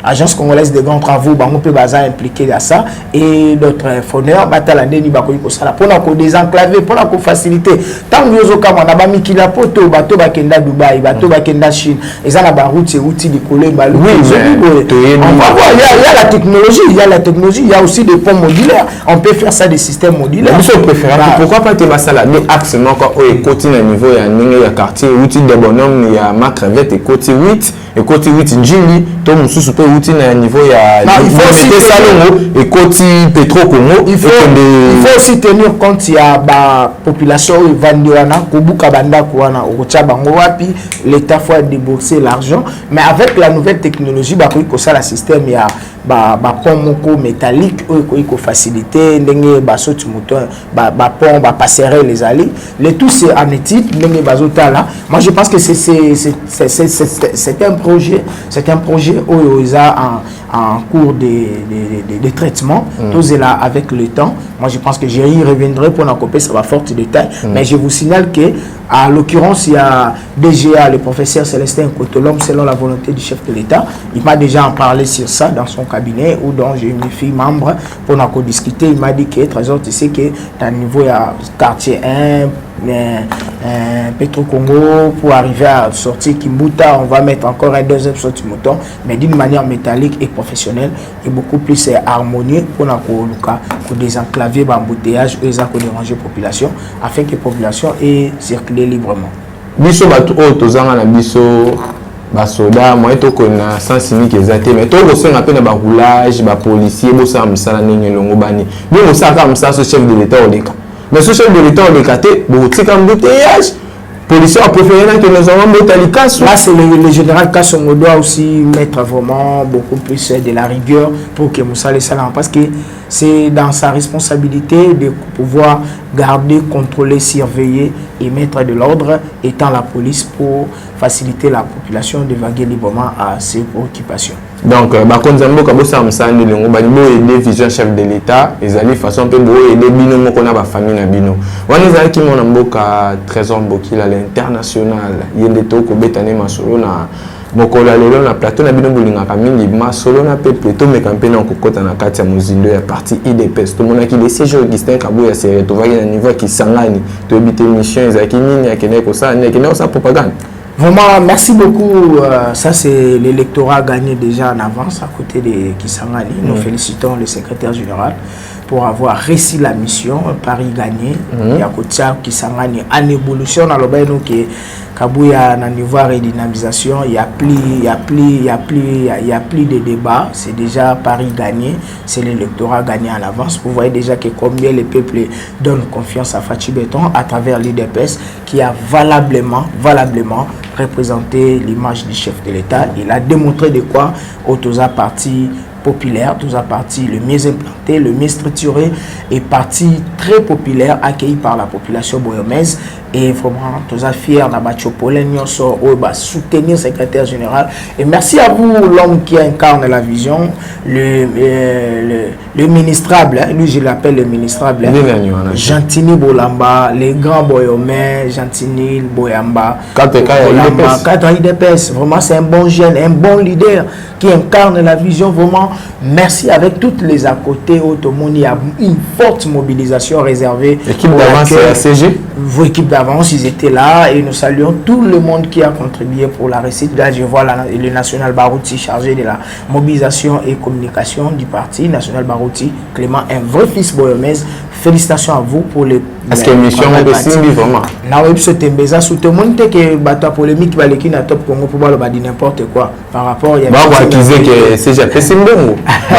agence congolaise de grands travaux baron peut baza impliqué dans ça et d'autres fourneurs batalande ni bakoyi ko sala pour ko désenclaver pour ko faciliter tant yozo kama na ba mikila poto bato bakenda Dubaï bato bakenda Chine et ça na ba route c'est outil de coller balu il y a la technologie il y a aussi des ponts modulaires. On peut faire ça des systèmes modulaires. Pourquoi pas te passer là des axes non quand au côté niveau il y a quartier outil de bonhomme il y a ma crevette et côté 8 et côté witi njili to mususu pe witi na niveau ya il faut aussi salongo et côté Petro Congo il faut aussi tenir compte ya ba population evandiwana kobuka banda kuana okocha bango wapi l'état faut débourser l'argent mais avec la nouvelle technologie ba ko ça la système ya ba pont moko métallique ko faciliter ndenge ba soti moteur ba pont ba passerelle les allées le tout c'est en étude ndenge bazota là moi je pense que c'est un projet en cours de traitement tous est là avec le temps. Moi je pense que j'y reviendrai pour en couper ça va fort détail mais je vous signale que à l'occurrence il y a DGA le professeur Célestin Kotolom selon la volonté du chef de l'État il m'a déjà en parlé sur ça dans son cabinet où donc j'ai une fille membre pour en discuter il m'a dit que trésor tu sais que dans le niveau il y a quartier 1 Petro Congo pour arriver à sortir Kimbuta on va mettre encore un deuxième sortie mouton mais d'une manière métallique et professionnelle et beaucoup plus harmonieux pour désenclaver l'embouteillage et déranger la population afin que la population ait circulé librement. Biso batu o tozanga na biso basoda moi to kona sens unique exacté mais to ko senga pe na ba roulage ba policier bo sa msala ningi longo bani bo mo sa ka msa so chef de l'état oleka mais ce chef de l'état oleka te bo tika embouteillage policiers ont préféré que nous avons Botalikasso. Là, c'est le général Kassongo doit aussi mettre vraiment beaucoup plus de la rigueur pour que Moussa les Salam, parce que c'est dans sa responsabilité de pouvoir garder, contrôler, surveiller et mettre de l'ordre, étant la police pour faciliter la population de vaguer librement à ses préoccupations. Donc, Bakonzambo Kabosa Msani, le Ngobanimo et vision chef de l'État, ils allaient façon peu et des binos qu'on a famille na bino. On les a qui mon amboka trésor boki à l'international. Il y a des taux ko betane masolo na mokola lelo na plateau na bino bolinga kamingi masolo na pe plutôt mais campagne en kokota na kati ya muzindo ya parti IDPS. Tout monde qui les sièges Augustin Kabuya c'est retrouvé à niveau qui sangani to habiter mission ezaki nini ya kene ko ça ne kene ça propagande. Vraiment, merci beaucoup. Ça, c'est l'électorat gagné déjà en avance à côté de Kisangani. Nous félicitons le secrétaire général pour avoir réussi la mission. Paris gagné. Il y a Kisangani en évolution. Dans le bain qui Kabouya na niveau de dynamisation, il y a plus de débats. C'est déjà Paris gagné. C'est l'électorat gagné en avance. Vous voyez déjà que combien le peuple donne confiance à Fachi Béton à travers l'IDPS qui a valablement représenter l'image du chef de l'État. Il a démontré de quoi Otoza parti populaire, Otoza parti le mieux implanté, le mieux structuré et parti très populaire accueilli par la population boyomaise. Et vraiment, Otoza fier de soutenir le secrétaire général. Et merci à vous, l'homme qui incarne la vision, le ministrable, hein, lui je l'appelle le ministrable, hein, Gentini Bolamba, les grands boyomais, Gentini Boyamba, 4 IDPS. Vraiment, c'est un bon jeune, un bon leader qui incarne la vision. Vraiment, merci avec toutes les à côté. Il y a une forte mobilisation réservée. L'équipe d'avance, c'est la CG. Vos équipes d'avance, ils étaient là et nous saluons tout le monde qui a contribué pour la réussite. Là, je vois le National Barouti chargé de la mobilisation et communication du parti. National Barouti, Clément, un vrai fils boyomèse. Félicitations à vous pour les. Est-ce que l'émission est possible vraiment? Non, c'est Tembeza. Sous tout le monde, que la polémique va l'équipe à Top Congo pour dire n'importe quoi par rapport. Il y a accuser que c'est déjà possible. On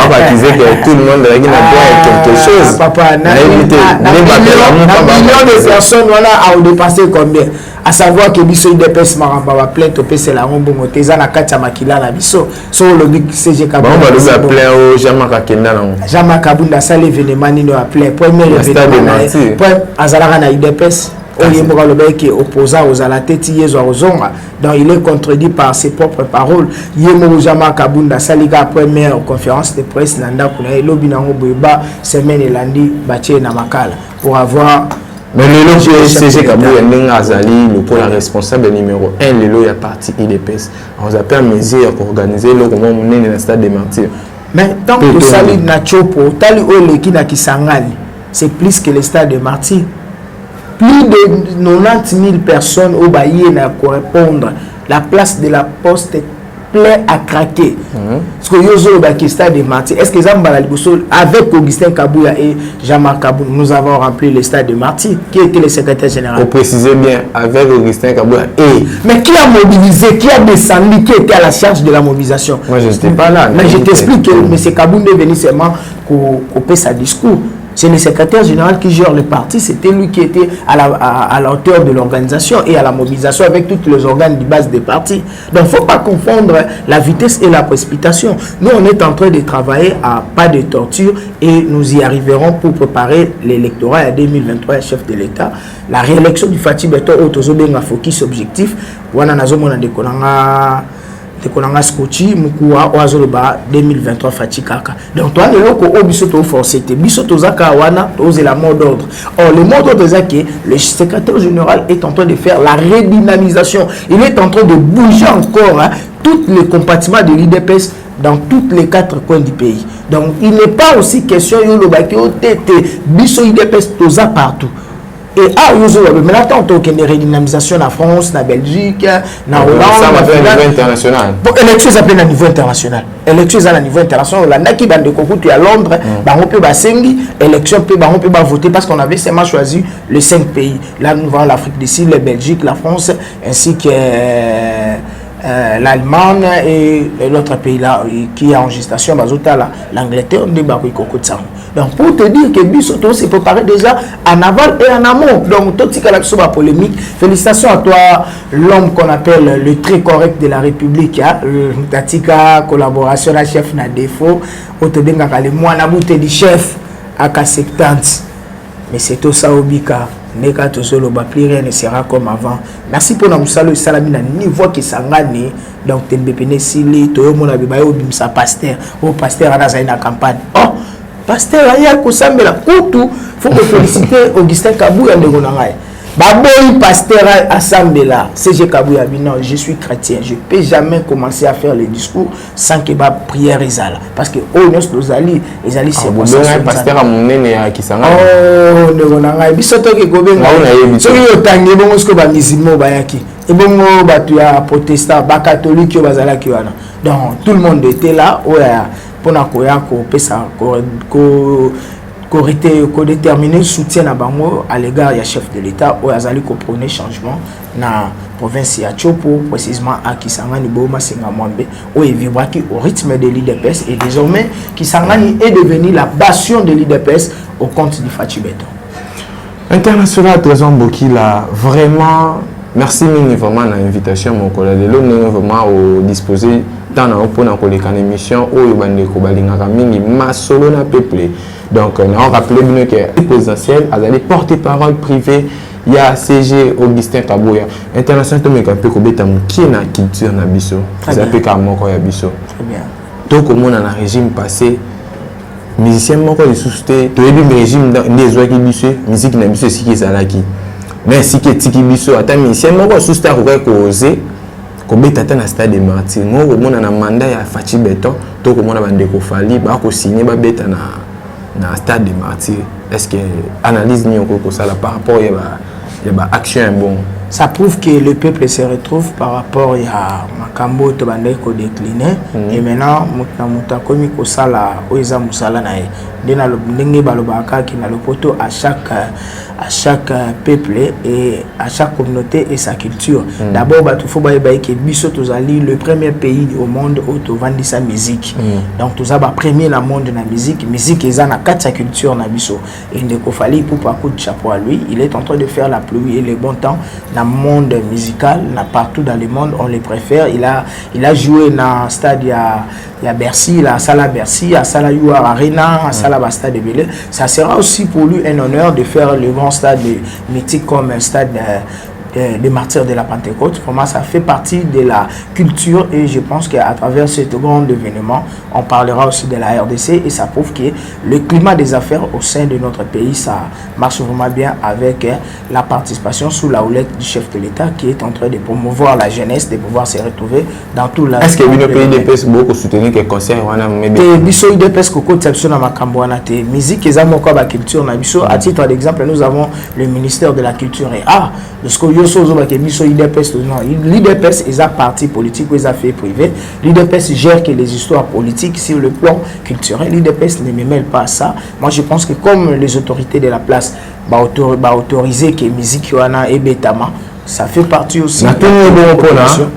va accuser que tout le monde a quelque chose. Papa, millions de personnes voilà, ont dépassé combien? À savoir que biso IDPS maramba va plainte au PC la rombo moteza na kati ya makila na biso so le big CG Kabunda ba ba plaint au Jamaka Kenda na Jamaka Kabunda ça l'événement ni no appelé premier événement point azalaka na IDPS oyemboka le bec opposant aux alatetti yezo ozonga donc il est contredit par ses propres paroles yemo Jamaka Kabunda salika première conférence de presse nanda kuna lobi na ngoboba semaine elandi batie na makala pour avoir. Mais le CG Kabouya Azali, le pôle responsable numéro 1, le a parti IDPS. On vous appelle Mézir pour organiser le moment où on est dans le stade des martyrs. Mais tant que Sali Nachopo, Tali Oleki na Kisangani, c'est plus que le stade des martyrs. Plus de 90 000 personnes au Baye n'a correspondre. La place de la poste plein à craquer. Parce que Yozo Bakista de Marty, est-ce que Zambala avec Augustin Kabouya et Jean-Marc Kabou, nous avons rempli le stade de Marty, qui était le secrétaire général? Vous précisez bien, avec Augustin Kabouya et... Mais qui a mobilisé, qui a descendu, qui était à la charge de la mobilisation? Moi, je n'étais pas là. Mais je t'explique que M. Kabou est venu seulement couper sa discours. C'est le secrétaire général qui gère le parti. C'était lui qui était à la hauteur de l'organisation et à la mobilisation avec tous les organes de base des partis. Donc, il ne faut pas confondre la vitesse et la précipitation. Nous, on est en train de travailler à pas de torture et nous y arriverons pour préparer l'électorat à 2023, chef de l'État. La réélection du Fatih Beto, Otozobenga focus objectif. Wana nazomona dekonanga Scotchi Mukua Oazoloba 2023 Fatikaka. Donc toi le loko obisoto forcé bisoto zaka wana ose la mot d'ordre. Or le mot d'ordre c'est que le secrétaire général est en train de faire la redynamisation. Il est en train de bouger encore tous les compartiments de l'IDPS dans tous les 4 coins du pays. Donc il n'est pas aussi question yolobaki otete biso IDPS toza partout. Et mais attends, il y a une redynamisation en France, en Belgique, en Hollande. Ça va faire au niveau international. Bon, élection est à niveau international. Élection est à niveau international. La Naki Bande Kokutu à Londres, on peut basengi, élection peut voter parce qu'on avait seulement choisi les 5 pays. Là, nous voyons l'Afrique du Sud, la Belgique, la France, ainsi que l'Allemagne et l'autre pays là qui est en gestation, l'Angleterre, on dit donc pour te dire que Bissoto s'est préparé déjà en aval et en amont. Donc tout ce qui est la polémique, félicitations à toi, l'homme qu'on appelle le très correct de la République, Tatika, collaboration à chef n'a défaut, on te dit que moi na bouté du chef à 70. Mais c'est tout ça au Bika. Plus rien ne sera comme avant. Merci pour nous saluer salamina niveau qui s'engage. Donc tembepene sili toyo mona bibayo bimsa pasteur au pasteur ana zaina campagne. Oh pasteur aya ko sambela kutu faut me féliciter Augustin Kabouya ndeko na ngai. Baboy pasteur Assambela, CG Kabouya non, je suis chrétien, je ne peux jamais commencer à faire le discours sans que ma prière là. Parce que oh nos ali, les ali c'est pour ça. Pasteur a mon nene qui s'engage. Oh, ne gonanga, bisoto ke gobenga. So yo tangi bongo sko ba musulman bayaki. Et bongo batu ya protestant, ba catholique yo bazala ki wana. Donc tout le monde était là, oya pona koya ko pesa ko déterminer soutien à bango à l'égard du chef de l'État où azali ko prôner changement na province ya Chopo précisément à Kisangani Boma Singamwambe où il vivra au rythme de l'IDPS et désormais Kisangani est devenu la bastion de l'IDPS au compte du Fatih Beto. International Trésor Boki là vraiment merci mille vraiment à l'invitation mon collègue de l'homme vraiment au disposé dans la pour une émission où il va nous cobalinga mingi masolo na peuple. Donc on a rappelé bien que le présidentiel a des porte-parole privée. Il y a CG Augustin Kabouya international mais un peu kobeta qui na culture na biso. C'est un peu comme moko ya biso. Très bien. Donc au monde na régime passé musicien moko de sousté to yebi régime des oa ki biso musique na biso si ki zalaki. Mais si ki tiki biso ata musicien moko sousté ko oser kobeta ta na stade de Martyr. Moi au monde na mandat ya Fatih Beto to ko mona bande ko fali ba ko signer ba beta na stade de Martyr. Est-ce que analyse ni ko ça là par rapport à action bon ça prouve que le peuple se retrouve par rapport à Makambo to bande ko décliner et maintenant muta komi ko sala oiza musala na e dina lo ndenge balobaka ki na le poto à chaque peuple et à chaque communauté et sa culture. D'abord il faut que biso tozali le premier pays au monde où to vandi sa musique. Donc tout ça ba premier dans le monde na musique eza na quatre sa culture na biso et ndeko fali pour pas coup de chapeau à lui, il est en train de faire la pluie et le bon temps dans le monde musical, partout dans le monde on les préfère. Il a joué dans stade à Bercy, à Sala Bercy, à Sala UR Arena, à Sala Stade de Belé. Ça sera aussi pour lui un honneur de faire le grand stade mythique comme un stade des martyrs de la Pentecôte. Pour moi, ça fait partie de la culture et je pense qu'à travers ce grand événement, on parlera aussi de la RDC et ça prouve que le climat des affaires au sein de notre pays, ça marche vraiment bien avec la participation sous la houlette du chef de l'État qui est en train de promouvoir la jeunesse, de pouvoir se retrouver dans tout la... Est-ce que le pays des pays beaucoup soutenir que conseil Biso IDPS Koko Tsepso na Makambouana te musique qu'ils ont encore la culture na biso. À titre d'exemple, nous avons le ministère de la culture et le Yoso Zoba qui miso l'IDPS non, l'IDPS est un parti politique ou est un fait privé. L'IDPS gère que les histoires politiques sur le plan culturel. L'IDPS ne me mêle pas à ça. Moi je pense que comme les autorités de la place autoriser que musique wana et betama, ça fait partie aussi. Na tout le monde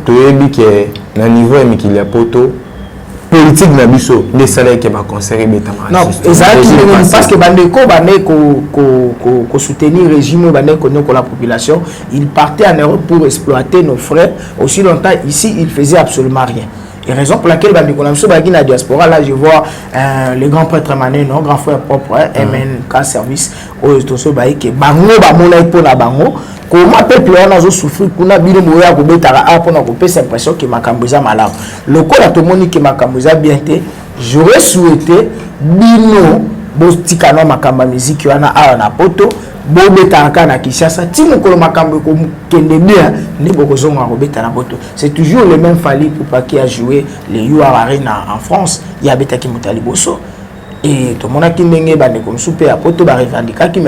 tu es dit que na niveau et qu'il y a poto politique na biso les salaires que ma conseiller betama. Non, exactement parce que bandeko ko soutenir régime bandeko non la population, ils partaient en Europe pour exploiter nos frères. Aussi longtemps ici, ils faisaient absolument rien. Et raison pour laquelle la diaspora, là je vois les grands prêtres mané, non, grand frère propre, MNK service, aux qui bango bamona pour la bango. Comment peuple a souffert qu'on a bien moya ko betara pour na couper cette impression que makamboza malade. Le col a tout monde qui makamboza bien té. J'aurais souhaité bino botikana makamba musique wana a na poto. Na Kinshasa, c'est toujours le même Fali pour qui a joué les UR Arena en France. Il y a Betaki Moutali Bosso. Et tout le monde a dit comme souper à Poto revendiquer qui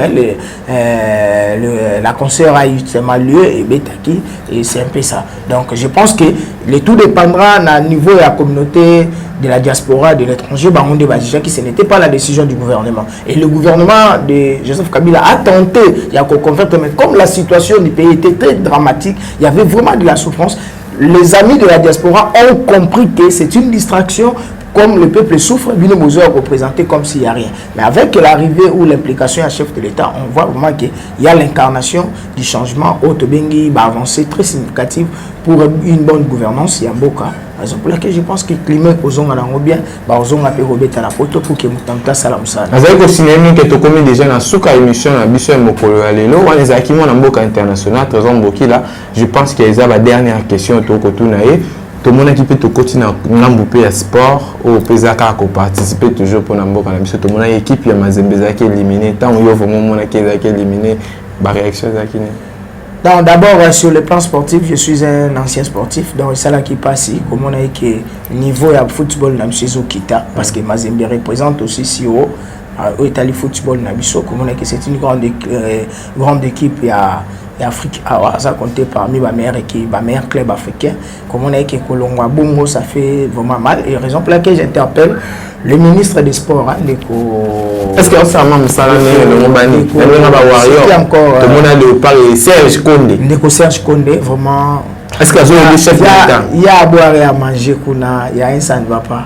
la concert a eu tellement lieu et Betaki et c'est un peu ça. Donc je pense que le tout dépendra à niveau de la communauté de la diaspora, de l'étranger, qui ce n'était pas la décision du gouvernement. Et le gouvernement de Joseph Kabila a tenté, il y a mais comme la situation du pays était très dramatique, il y avait vraiment de la souffrance. Les amis de la diaspora ont compris que c'est une distraction. Comme le peuple souffre, Bino Mozo est représenté comme s'il n'y a rien. Mais avec l'arrivée ou l'implication à chef de l'État, on voit vraiment qu'il y a l'incarnation du changement. Otobengi va avancer très significative pour une bonne gouvernance. Il y a beaucoup. Raison pour laquelle je pense que le climat aux ongs à bien, aux ongs à Pérobet à la photo pour que Moutamta Salam Salam. Vous avez aussi que tu commis déjà dans souka émission à Bissou et Mokolo Alelo, on les a qui m'ont en boca international, très en là. Je pense qu'il y a la dernière question au Kotunae. Tout le monde qui peut continuer à faire sport ou participer toujours pour Namboka. Tout le monde a équipe, il y a Mazembeza qui est éliminé. Tant qu'il y a vraiment qui est éliminé, la réaction est d'abord, sur le plan sportif, je suis un ancien sportif. Donc, c'est là qui passe. Comme on a dit que niveau de football, Kita, parce que Mazembe représente aussi Siro. Au Italie football, comme on a dit que c'est une grande équipe. Il y a Afrique, ça comptait parmi ma meilleure équipe, ma meilleur club africain. Comme on a dit que Colombo Bongo, ça fait vraiment mal. Et raison pour laquelle j'interpelle le ministre des Sports. Est-ce que ça m'a ça le Mobani? Tout le monde a le parler Serge Condé. Serge Condé, vraiment. Est-ce que le chef d'État? Il y a à boire et à manger, il y a un ça ne va pas.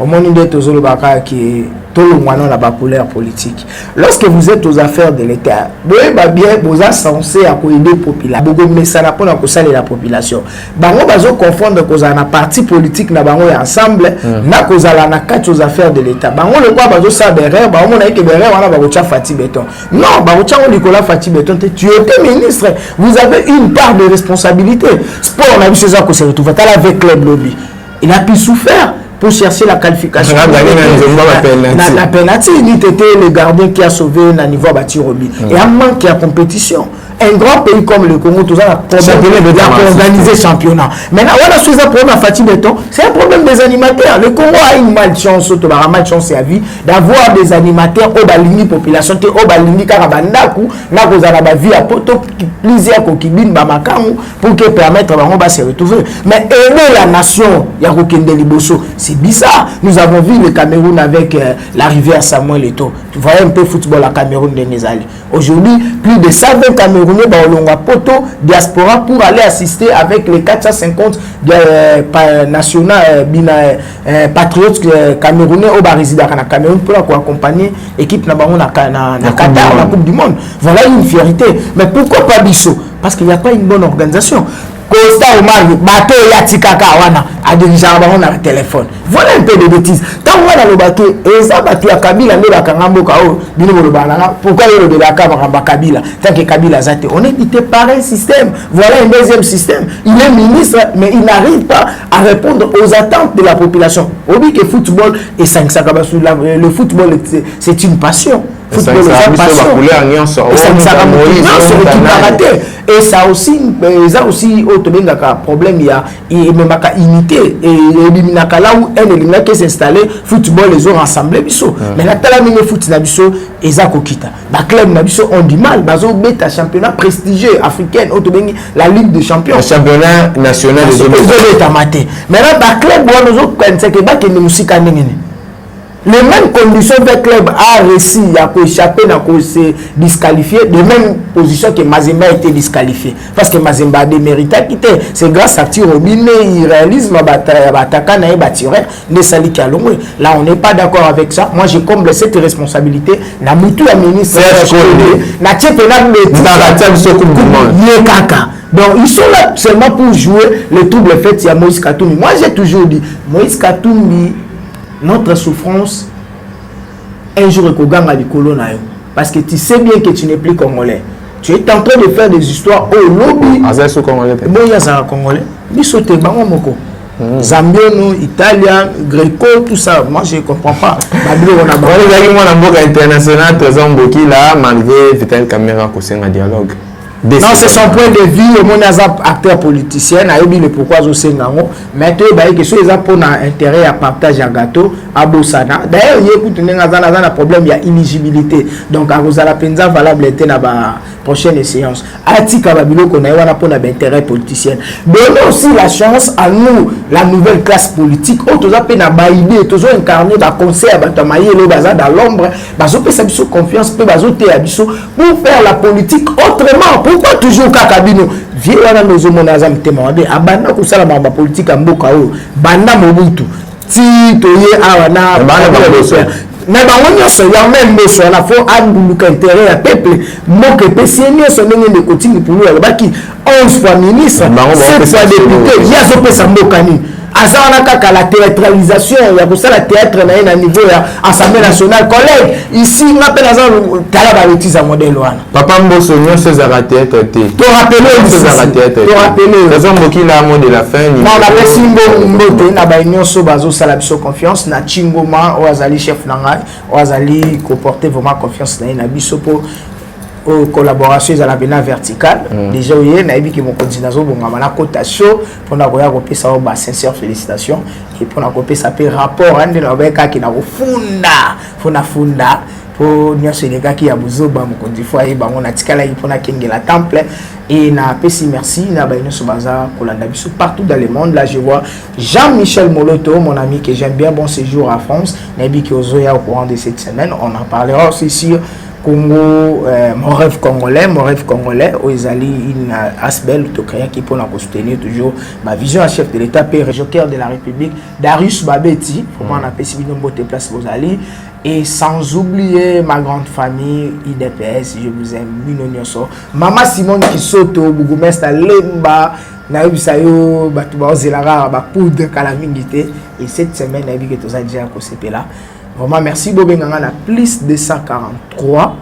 Au monde de Tozolo Baka qui est tout le monde dans la couleur politique. Lorsque vous êtes aux affaires de l'État, vous êtes censé aider la population. Mais ça n'a pas la population. Bango bazo confondre cause un parti politique na bango ensemble na cause la quatre aux affaires de l'État. Bango le quoi bazo ça derrière, bango na que derrière wana bagocha Fati Beton. Non, bagocha on Nicolas Fati Beton, tu étais ministre, vous avez une part de responsabilité. Sport on a vu ça que c'est retrouvé avec club lobby. Il a pu souffrir pour chercher la qualification. La penalty, il était le gardien qui a sauvé le niveau bâti Robi. Et un manque de compétition. Un grand pays comme le Congo, tout ça, pour organiser le championnat. Maintenant, on a choisi un problème à Fatih Beton, c'est un problème des animateurs. Le Congo a une malchance, à vie, d'avoir des animateurs au balini population, au balini karabandaku, na kozana ba vie à poto, plusieurs kokibine bamakamu, pour que permettre à se retrouver. Mais aider la nation, Yakokende Liboso, c'est bizarre. Nous avons vu le Cameroun avec l'arrivée à Samuel Eto'o. Tu vois un peu football à Cameroun de Nezali. Aujourd'hui, plus de 120 Camerounais poto diaspora pour aller assister avec les 450 national patriotes camerounais au résident na Cameroun pour accompagner l'équipe na Qatar la Coupe du Monde. Voilà une fierté. Mais pourquoi pas Bissau? Parce qu'il n'y a pas une bonne organisation. Costa Omar, bateau Yatikaka wana a dirigé un téléphone. Voilà un peu de bêtises. Tant on a le bateau, et ça bateau à Kabila, ne bakangambo kao, bino le banana. Pourquoi il de la Kabila? Tant que Kabila zate, on est quitté par un système. Voilà un deuxième système. Il est ministre, mais il n'arrive pas à répondre aux attentes de la population. On dit que le football est 5 le football, c'est une passion. football eza passion et ça nous a motivé sur l'équipe raté et ça aussi autobengaka problème il même pas unité et eliminaka là où un éliminaka s'installer football les ont rassemblé biso mais la tala mingi foot na biso eza kokita ba club na biso ont du mal bazo beta championnat prestigieux africain autobengi la Ligue des Champions championnat national des beta maté mais là ba club wana zo kanisa ke ba ke ni musika ndengene les mêmes conditions que le club a réussi à échapper à se disqualifier, de même position que Mazemba a été disqualifié. Parce que Mazemba a démérité à quitter. C'est grâce à Tirobine, il réalise ma bataille, là, on n'est pas d'accord avec ça. Moi, j'ai comblé cette responsabilité. La mutu a ministre. Donc, ils sont là seulement pour jouer le double fait. Il y a Moïse Katoumi. Moi, j'ai toujours dit, Moïse Katoumi, notre souffrance, un jour, parce que tu sais bien que tu n'es plus congolais. Tu es en train de faire des histoires au lobby. Bon, il y a un congolais. Zambiano, Italien, Greco, tout ça. Moi, je ne comprends pas. International, Trésor Mboki, là, malgré Vital Caméra, c'est un dialogue. Non, c'est son point de vue. Le monde est acteur politicien. Il y a pourquoi je sais non. Mais tu sais que si les gens ont intérêt à partager un gâteau à Bossana. D'ailleurs, il y a un problème, il y a inéligibilité. Donc, à Rosala Penza valable était dans la prochaine séance. Atika Babilo qu'on a un intérêt politicien. Donnons aussi la chance à nous, la nouvelle classe politique. Tous les gens ont idée, tous ont incarné le conseil à Batamaye, le bazar dans l'ombre. Ils ont confiance, pour faire la politique autrement. Pourquoi toujours Kakabino vieux wana nozo monazam témoigner abanda ko sala ba politique mboka o banda mobutu ti toye awana mais on so ya même so na fo anduluka intérêt à peuple moke peseni so ndenge de continue pour nous baki 11 fois ministre 7 fois député ya zo pesa mboka ni azana kaka la théâtralisation ya ko sala théâtre na niveau ya Assemblée nationale collègue ici on appelle azana tala ba bêtise modèle wana papa Mbosso nyo César théâtre té to rappeler César théâtre to rappeler raison Mboki la mot de la fin ni on appelle Simbo Mbote na ba nyonso bazo sala biso confiance na Chingoma o azali chef nanga o azali ko porter vraiment confiance na biso pour collaboration à la bena verticale déjà oui na ebi ki mon coordinateur bongama na cotation pour na koya kopesa ça ba sincère félicitations et pour na kopesa pe rapport ande na beka ki na kofunda funda pour nyonso les gars qui a buzoba mon kondi fois e bango na tikala pour na kengela temple et na pesi merci na ba nyonso baza kolanda biso partout dans le monde. Là je vois Jean-Michel Moloto, mon ami que j'aime bien, bon séjour à France na ebi ki ozoya au courant de cette semaine. On en parlera aussi sur Congo, mon rêve congolais, Oezali, une asbel, qui pour nous soutenir toujours ma vision à chef de l'État, père joker de la République, Darius Babeti, pour moi on appelle si bien de place Oezali, et sans oublier ma grande famille, IDPS, je vous aime, Minonioso, Maman Simone qui saute au Bougoumestre, Lemba, Naïbisayo, Batouba Ozelara, Bapoud, Kalamingité, et cette semaine, Naïbi que tu as déjà à là. Vraiment, merci Bobenganga na plus 243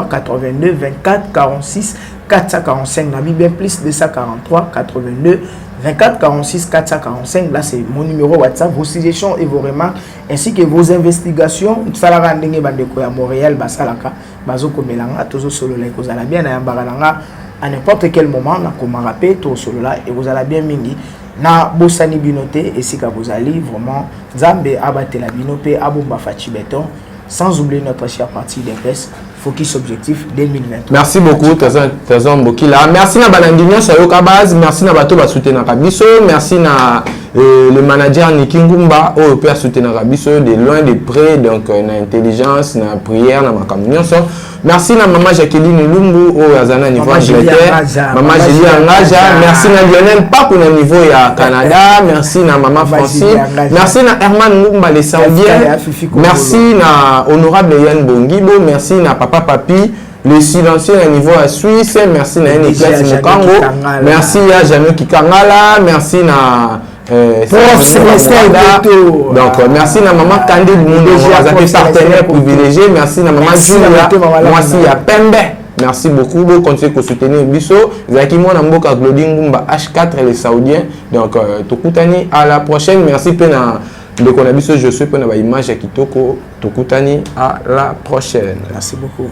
82 24 46 445 na bien plus 243 82 24 46 445. Là c'est mon numéro WhatsApp, vos suggestions et vos remarques ainsi que vos investigations. Salaka ndenge bandeko ya Montréal basalaka bazoko melanga tozo solo la kozala bien na yambarananga à n'importe quel moment na komarape to solo là et vous allez bien mingi na bosani binoté et si ka bozali vraiment Nzambe abatela binope abomba fachi béton sans oublier notre chère partie des presse focus objectif 2020. Merci beaucoup Trésor Mboki là. Merci na balandinyo sayoka base, merci na bato ba soutenir biso, merci na le manager Niki Ngumba au peut soutenir biso de loin de près donc na intelligence na prière na makamnyo so. Merci na maman Jacqueline Lumbu au Azana niveau Angleterre, maman Julie Angaja, merci na Lionel Papu na niveau ya Canada, merci na maman Francine, merci na Herman Ngumba les Saoudiens, merci na honorable Yann Bongibo, merci na papa Papi le silencieux à niveau à Suisse, merci na Niklas Mukango, merci à Jano Kikangala, merci na donc merci na maman Candide Mundo, partenaire privilégié, merci na maman Julia, moi aussi à Pembe. Merci beaucoup, vous continuez à soutenir Bisso. Zaki Mona Mboka Gloding Ngumba H4 les Saoudiens. Donc, Tokutani, à la prochaine. Merci Pena ndeko na biso Josué pour na ba image ya kitoko tokutani à la prochaine. Merci beaucoup.